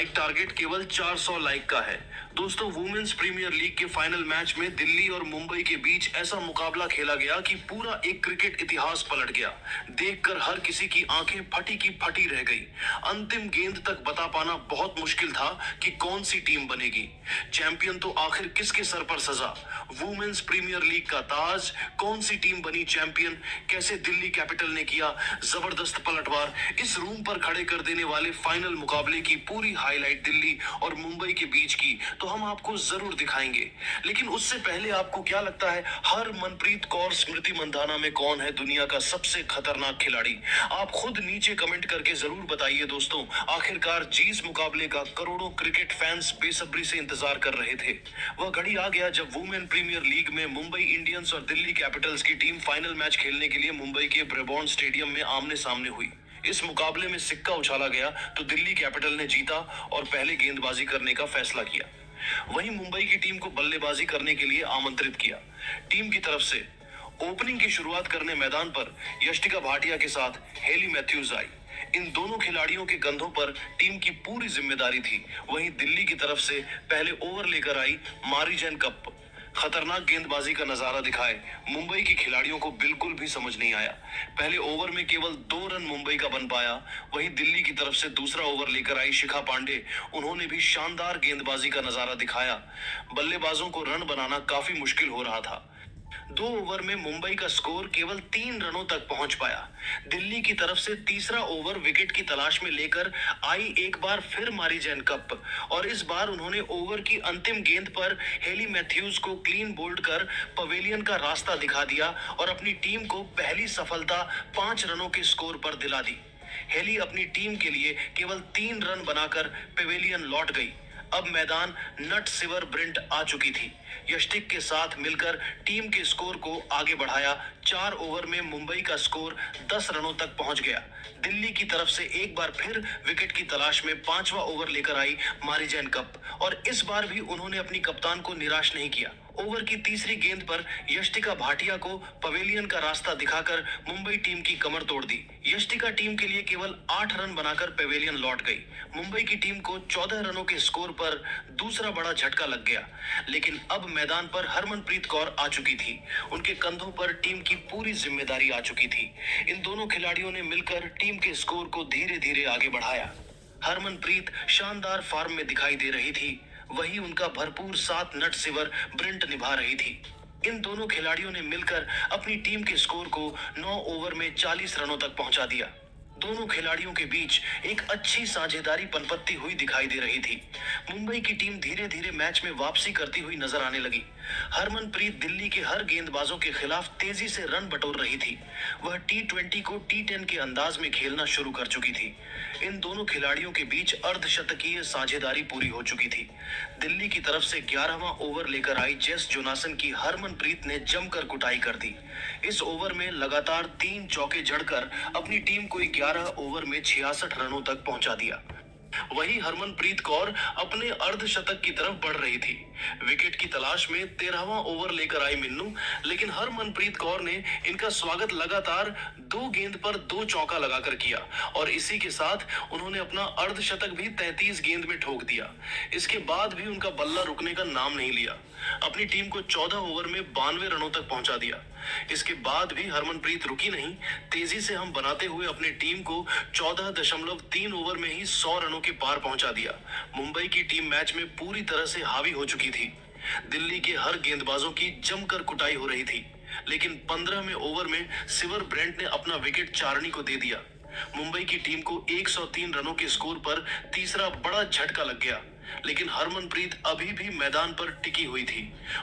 Like target केवल 400 like का है। दोस्तों, वुमेन्स प्रीमियर लीग के फाइनल मैच में दिल्ली और मुंबई के बीच ऐसा मुकाबला खेला गया कि पूरा एक क्रिकेट इतिहास पलट गया। देखकर हर किसी की आंखें फटी की फटी रह गई। अंतिम गेंद तक बता पाना बहुत मुश्किल था कि कौन सी टीम बनेगी। चैंपियन तो आखिर किसके सर पर सजा? वुमेन्स प्रीमियर लीग का ताज, कौन सी टीम बनी चैंपियन, कैसे दिल्ली कैपिटल ने किया जबरदस्त पलटवार, इस रूम पर खड़े कर देने वाले फाइनल मुकाबले की पूरी हाईलाइट दिल्ली और मुंबई के बीच की तो हम आपको जरूर दिखाएंगे। लेकिन उससे पहले आपको क्या लगता है, हरमनप्रीत कौर स्मृति मंधाना में कौन है दुनिया का सबसे खतरनाक खिलाड़ी? आप खुद नीचे कमेंट करके जरूर बताइए दोस्तों। आखिरकार जिस मुकाबले का करोड़ों क्रिकेट फैंस बेसब्री से इंतजार कर रहे थे, वह घड़ी आ गया जब वुमेन प्रीमियर लीग में मुंबई इंडियंस और दिल्ली कैपिटल्स की टीम फाइनल मैच खेलने के लिए मुंबई के ब्रेबॉर्न स्टेडियम में आमने सामने हुई। इस मुकाबले में सिक्का उछाला गया तो दिल्ली कैपिटल ने जीता और पहले गेंदबाजी करने का फैसला किया। वहीं मुंबई की टीम को बल्लेबाजी करने के लिए आमंत्रित किया। टीम की तरफ से ओपनिंग की शुरुआत करने मैदान पर यष्टिका भाटिया के साथ हेली मैथ्यूज आई। इन दोनों खिलाड़ियों के कंधों पर टीम की पूरी जिम्मेदारी थी। वहीं दिल्ली की तरफ से पहले ओवर लेकर आई मारीजैन कप खतरनाक गेंदबाजी का नजारा दिखाए मुंबई के खिलाड़ियों को बिल्कुल भी समझ नहीं आया। पहले ओवर में केवल 2 रन मुंबई का बन पाया। वहीं दिल्ली की तरफ से दूसरा ओवर लेकर आई शिखा पांडे, उन्होंने भी शानदार गेंदबाजी का नजारा दिखाया। बल्लेबाजों को रन बनाना काफी मुश्किल हो रहा था। 2 ओवर में मुंबई का स्कोर केवल 3 रनों तक पहुंच पाया। दिल्ली की तरफ से तीसरा ओवर विकेट की तलाश में लेकर आई एक बार फिर मारीजैन कप, और इस बार उन्होंने ओवर की अंतिम गेंद पर हेली मैथ्यूज को क्लीन बोल्ड कर पवेलियन का रास्ता दिखा दिया और अपनी टीम को पहली सफलता 5 रनों के स्कोर पर दिला दी। हेली अपनी टीम के लिए केवल 3 रन बनाकर पवेलियन लौट गई। अब मैदान नट सिवर ब्रिंट आ चुकी थी। यष्टिक के साथ मिलकर टीम के स्कोर को आगे बढ़ाया। 4 ओवर में मुंबई का स्कोर 10 रनों तक पहुंच गया। दिल्ली की तरफ से एक बार फिर विकेट की तलाश में 5वां ओवर लेकर आई मारीजैन कप, और इस बार भी उन्होंने अपनी कप्तान को निराश नहीं किया। ओवर की तीसरी गेंद पर यष्टिका भाटिया को पवेलियन का रास्ता दिखाकर मुंबई टीम की कमर तोड़ दी। यष्टिका टीम के लिए केवल 8 रन बनाकर पवेलियन लौट गई। मुंबई की टीम को 14 रनों के स्कोर पर दूसरा बड़ा झटका लग गया। लेकिन अब मैदान पर हरमनप्रीत कौर आ चुकी थी। उनके कंधों पर टीम की पूरी जिम्मेदारी आ चुकी थी। इन दोनों खिलाड़ियों ने मिलकर टीम के स्कोर को धीरे धीरे आगे बढ़ाया। हरमनप्रीत शानदार फॉर्म में दिखाई दे रही थी, वहीं उनका भरपूर साथ नट सिवर ब्रिंट निभा रही थी। इन दोनों खिलाड़ियों ने मिलकर अपनी टीम के स्कोर को 9 ओवर में 40 रनों तक पहुंचा दिया। दोनों खिलाड़ियों के बीच एक अच्छी साझेदारी पनपत्ती हुई दिखाई दे रही थी। मुंबई की टीम धीरे धीरे मैच में वापसी करती हुई नजर आने लगी। हरमनप्रीत दिल्ली के हर गेंदबाजों के खिलाफ तेजी से रन बटोर रही थी। वह T20 को T10 के अंदाज में खेलना शुरू कर चुकी थी। इन दोनों खिलाड़ियों के बीच अर्धशतकीय साझेदारी पूरी हो चुकी थी। दिल्ली की तरफ से 11वां ओवर लेकर आई जेस जोनासन की हरमनप्रीत ने जमकर कुटाई कर दी। इस ओवर में लगातार 3 चौके जड़कर अपनी टीम को 11 ओवर में 66 रनों तक पहुंचा दिया। वहीं हरमनप्रीत कौर अपने अर्धशतक की तरफ बढ़ रही थी। विकेट की तलाश में 13वां ओवर लेकर आई मिन्नू, लेकिन हरमनप्रीत कौर ने इनका स्वागत लगातार 2 गेंद पर 2 चौका लगाकर किया, और इसी के साथ उन्होंने अपना अर्धशतक भी 33 गेंद में ठोक दिया। इसके बाद भी उनका बल्ला रुकने का नाम नहीं लिया। अपनी टीम को 14 ओवर में 92 रनों तक पहुंचा दिया। इसके बाद भी हरमनप्रीत रुकी नहीं। तेजी से हम बनाते हुए अपनी टीम को 14.3 ओवर में ही 100 रनों के पार पहुंचा दिया। मुंबई की टीम मैच में पूरी तरह से हावी हो चुकी थी। दिल्ली के हर गेंदबाजों की जमकर कुटाई हो रही थी, लेकिन 15वें ओवर में सिवर ब्रेंट ने अपना विकेट चारनी को दे दिया। मुंबई की टीम को 103 रनों के स्कोर पर तीसरा बड़ा झटका लग गया, लेकिन हरमनप्रीत अभी भी मैदान पर टिकी हुई थी।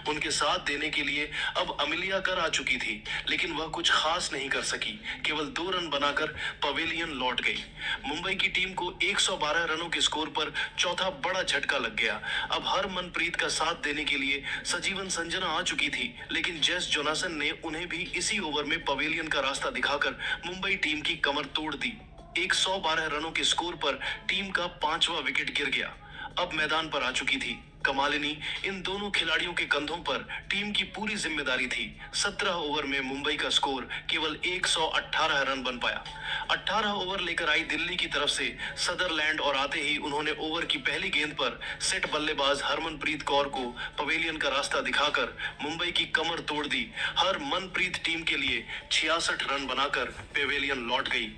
उनके साथ देने के लिए अब अमिलिया कर आ चुकी थी, लेकिन वह कुछ खास नहीं कर सकी। केवल 2 रन बनाकर पवेलियन लौट गई। मुंबई की टीम को 112 रनों के स्कोर पर चौथा बड़ा झटका लग गया। अब हरमनप्रीत का साथ देने के लिए सजीवन संजना आ चुकी थी, लेकिन जेस जोनासन ने उन्हें भी इसी ओवर में पवेलियन का रास्ता दिखाकर मुंबई टीम की कमर तोड़ दी। 112 रनों के स्कोर पर टीम का 5वां विकेट गिर गया। अब मैदान पर आ चुकी थी कमालिनी, इन दोनों खिलाड़ियों के कंधों पर टीम की पूरी जिम्मेदारी थी। 17 ओवर में मुंबई का स्कोर केवल 118 रन बन पाया। 18 ओवर लेकर आई दिल्ली की तरफ से सदरलैंड और आते ही उन्होंने ओवर की पहली गेंद पर सेट बल्लेबाज हरमनप्रीत कौर को पवेलियन का रास्ता दिखाकर मुंबई की कमर तोड़ दी। हरमनप्रीत टीम के लिए 66 रन बनाकर पवेलियन लौट गई।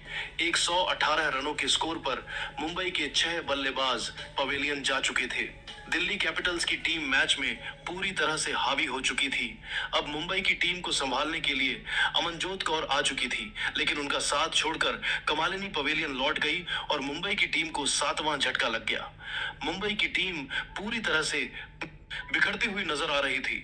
118 रनों के स्कोर पर मुंबई के 6 बल्लेबाज पवेलियन जा चुके थे। दिल्ली कैपिटल्स की टीम मैच में पूरी तरह से हावी हो चुकी थी। अब मुंबई की टीम को संभालने के लिए अमनजोत कौर आ चुकी थी, लेकिन उनका साथ छोड़कर कमालिनी पवेलियन लौट गई और मुंबई की टीम को 7वां झटका लग गया। मुंबई की टीम पूरी तरह से बिखरती हुई नजर आ रही थी।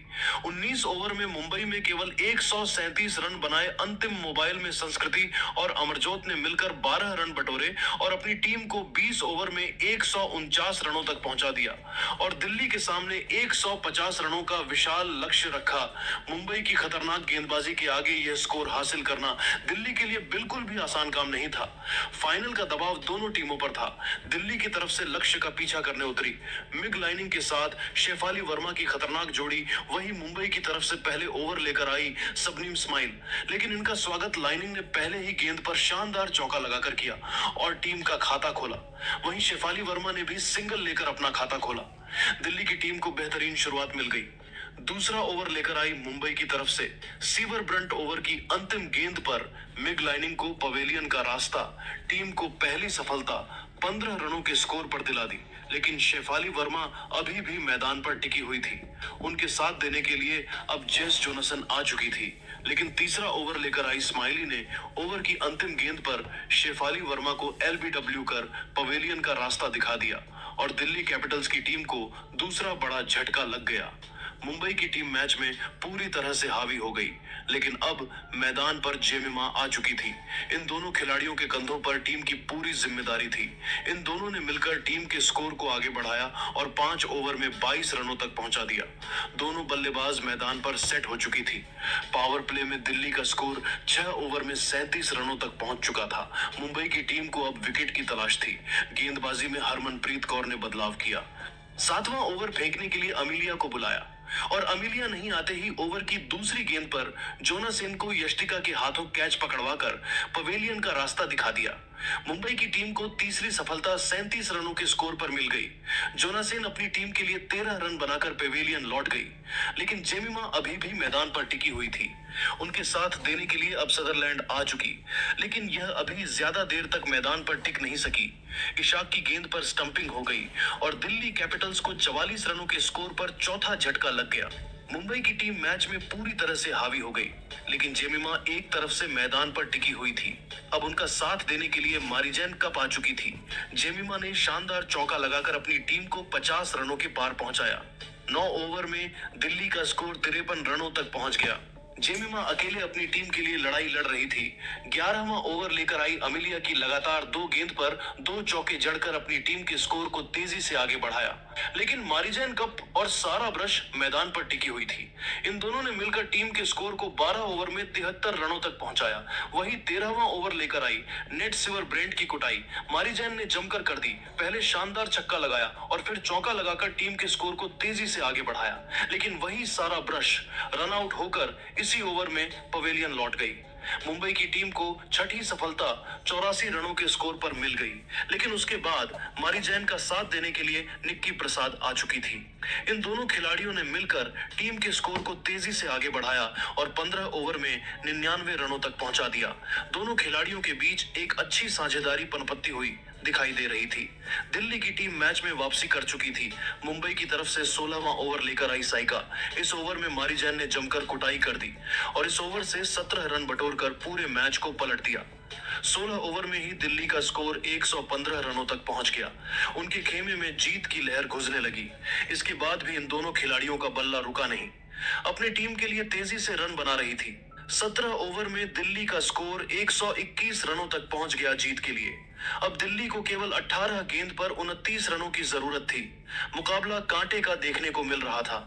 19 ओवर में मुंबई में केवल 137 रन बनाए अंतिम मोबाइल में संस्कृति और अमरजोत ने मिलकर 12 रन बटोरे और अपनी टीम को 20 ओवर में 149 रनों तक पहुंचा दिया और दिल्ली के सामने 150 रनों का विशाल लक्ष्य रखा। मुंबई की खतरनाक गेंदबाजी के आगे यह स्कोर हासिल करना दिल्ली के लिए बिल्कुल भी आसान काम नहीं था। फाइनल का दबाव दोनों टीमों पर था। दिल्ली की तरफ से लक्ष्य का पीछा करने उतरी मिग लाइनिंग के साथ शेफाली वर्मा की खतरनाक जोड़ी, वही मुंबई की तरफ से पहले ओवर लेकर आई सबनीम स्माइल, लेकिन इनका स्वागत लाइनिंग ने पहले ही गेंद पर शानदार चौका लगाकर किया और टीम का खाता खोला। वहीं शेफाली वर्मा ने भी सिंगल लेकर अपना खाता खोला। दिल्ली की टीम को बेहतरीन शुरुआत मिल गई। दूसरा ओवर लेकर आई मुंबई की तरफ से सीवर ब्रंट ओवर की अंतिम गेंद पर मिग लाइनिंग को पवेलियन का रास्ता टीम को पहली सफलता 15 रनों के स्कोर पर दिला दी, लेकिन शेफाली वर्मा अभी भी मैदान पर टिकी हुई थी। उनके साथ देने के लिए अब जेस जोनासन आ चुकी थी, लेकिन तीसरा ओवर लेकर आई स्माइली ने ओवर की अंतिम गेंद पर शेफाली वर्मा को एलबीडब्ल्यू कर पवेलियन का रास्ता दिखा दिया और दिल्ली कैपिटल्स की टीम को दूसरा बड़ा झटका लग गया। मुंबई की टीम मैच में पूरी तरह से हावी हो गई, लेकिन अब मैदान पर जेमिमा आ चुकी थी। इन दोनों खिलाड़ियों के कंधों पर टीम की पूरी जिम्मेदारी थी। इन दोनों ने मिलकर टीम के स्कोर को आगे बढ़ाया और 5 ओवर में 22 रनों तक पहुंचा दिया। दोनों बल्लेबाज मैदान पर सेट हो चुकी थी। पावर प्ले में दिल्ली का स्कोर 6 ओवर में 37 रनों तक पहुंच चुका था। मुंबई की टीम को अब विकेट की तलाश थी। गेंदबाजी में हरमनप्रीत कौर ने बदलाव किया। 7वां ओवर फेंकने के लिए अमीलिया को बुलाया और अमीलिया नहीं आते ही ओवर की दूसरी गेंद पर जोनासन को यष्टिका के हाथों कैच पकड़वाकर पवेलियन का रास्ता दिखा दिया। मुंबई की टीम को तीसरी सफलता 37 रनों के स्कोर पर मिल गई। जोनासन अपनी टीम के लिए 13 रन बनाकर पवेलियन लौट गई, लेकिन जेमिमा अभी भी मैदान पर टिकी हुई थी। उनके साथ देने के लिए अब सदरलैंड आ चुकी, लेकिन यह अभी ज्यादा देर तक मैदान पर टिक नहीं सकी। इशाक की गेंद पर स्टंपिंग हो गई और दिल्ली कैपिटल्स को 44 रनों के स्कोर पर चौथा झटका लग गया। मुंबई की टीम मैच में पूरी तरह से हावी हो गई, लेकिन जेमिमा एक तरफ से मैदान पर टिकी हुई थी। अब उनका साथ देने के लिए मारिजैन कप आ चुकी थी। जेमिमा ने शानदार चौका लगाकर अपनी टीम को 50 रनों के पार पहुंचाया। 9 ओवर में दिल्ली का स्कोर 53 रनों तक पहुंच गया। जेमिमा अकेले अपनी टीम के लिए लड़ाई लड़ रही थी। 11वां ओवर लेकर आई अमीलिया की लगातार 2 गेंद पर 2 चौके जड़कर अपनी टीम के स्कोर को तेजी से आगे बढ़ाया, लेकिन मारिजैन कप और सारा ब्रश मैदान पर टिकी हुई थी। इन दोनों ने मिलकर टीम के स्कोर को 12 ओवर में 73 रनों तक पहुंचाया। वहीं 13वां ओवर लेकर आई नेट सिवर ब्रेंट की कुटाई मारिजैन ने जमकर कर दी। पहले शानदार छक्का लगाया और फिर चौका लगाकर टीम के स्कोर को तेजी से आगे बढ़ाया, लेकिन वही सारा ब्रश रन आउट होकर इसी ओवर में पवेलियन लौट गई। मुंबई की टीम को छठी सफलता 84 रनों के स्कोर पर मिल गई, लेकिन उसके बाद मारिजैन का साथ देने के लिए निक्की प्रसाद आ चुकी थी। इन दोनों खिलाड़ियों ने मिलकर टीम के स्कोर को तेजी से आगे बढ़ाया और 15 ओवर में 99 रनों तक पहुंचा दिया। दोनों खिलाड़ियों के बीच एक अच्छी साझेदारी पनपत्ती हुई दिखाई दे रही थी। दिल्ली की टीम मैच में वापसी कर चुकी थी। मुंबई की तरफ से 16वां ओवर लेकर आई साइका। इस ओवर में मारिजैन ने जमकर कुटाई कर दी और इस ओवर से 17 रन बटोरकर पूरे मैच को पलट दिया। 16 ओवर में ही दिल्ली का स्कोर 115 रनों तक पहुंच गया। उनके खेमे में जीत की लहर घुसने लगी। इसके बाद भी इन दोनों खिलाड़ियों का बल्ला रुका नहीं। अपनी टीम के लिए तेजी से रन बना रही थी। 17 ओवर में दिल्ली का स्कोर 121 रनों तक पहुंच गया जीत के लिए। अब दिल्ली को केवल 18 गेंद पर 29 रनों की जरूरत थी। मुकाबला कांटे का देखने को मिल रहा था।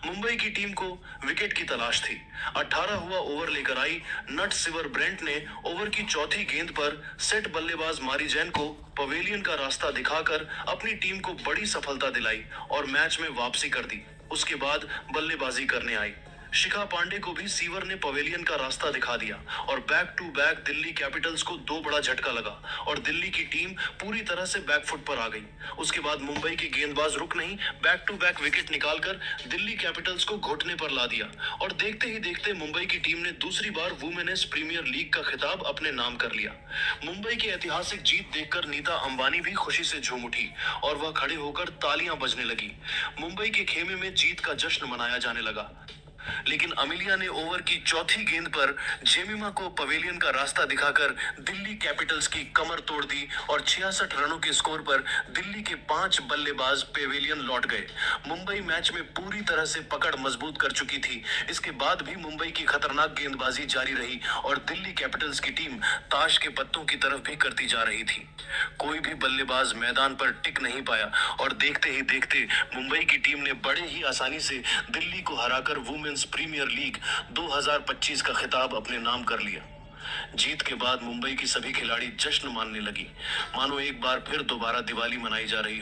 मुंबई की टीम को विकेट की तलाश थी। 18 हुआ ओवर लेकर आई नट सिवर ब्रेंट ने ओवर की चौथी गेंद पर सेट बल्लेबाज मारी जैन को पवेलियन का रास्ता दिखाकर अपनी टीम को बड़ी सफलता दिलाई और मैच में वापसी कर दी। उसके बाद बल्लेबाजी करने आई शिखा पांडे को भी सीवर ने पवेलियन का रास्ता दिखा दिया और back to back Delhi Capitals को दो बड़ा झटका लगा और दिल्ली की टीम पूरी तरह से बैकफुट पर आ गई। उसके बाद मुंबई के गेंदबाज रुक नहीं, बैक टू बैक विकेट निकालकर दिल्ली कैपिटल्स को घुटने पर ला दिया और देखते ही देखते मुंबई की टीम ने दूसरी बार वुमेन्स प्रीमियर लीग का खिताब अपने नाम कर लिया। मुंबई की ऐतिहासिक जीत देखकर नीता अंबानी भी खुशी से झूम उठी और वह खड़े होकर तालियां बजने लगी। मुंबई के खेमे में जीत का जश्न मनाया जाने लगा। लेकिन अमिलिया ने ओवर की चौथी गेंद पर जेमिमा को पवेलियन का रास्ता दिखाकर दिल्ली कैपिटल्स की कमर तोड़ दी और 66 रनों के स्कोर पर दिल्ली के 5 बल्लेबाज पवेलियन लौट गए। मुंबई मैच में पूरी तरह से पकड़ मजबूत कर चुकी थी। इसके बाद भी मुंबई की खतरनाक गेंदबाजी जारी रही और दिल्ली कैपिटल्स की टीम ताश के पत्तों की तरफ भी करती जा रही थी। कोई भी बल्लेबाज मैदान पर टिक नहीं पाया और देखते ही देखते मुंबई की टीम ने बड़े ही आसानी से दिल्ली को हराकर वुमेन्स प्रीमियर लीग 2025 का खिताब अपने नाम कर लिया। जीत के बाद मुंबई की सभी खिलाड़ी जश्न मानने लगी, मानो एक बार फिर दोबारा दिवाली मनाई जा रही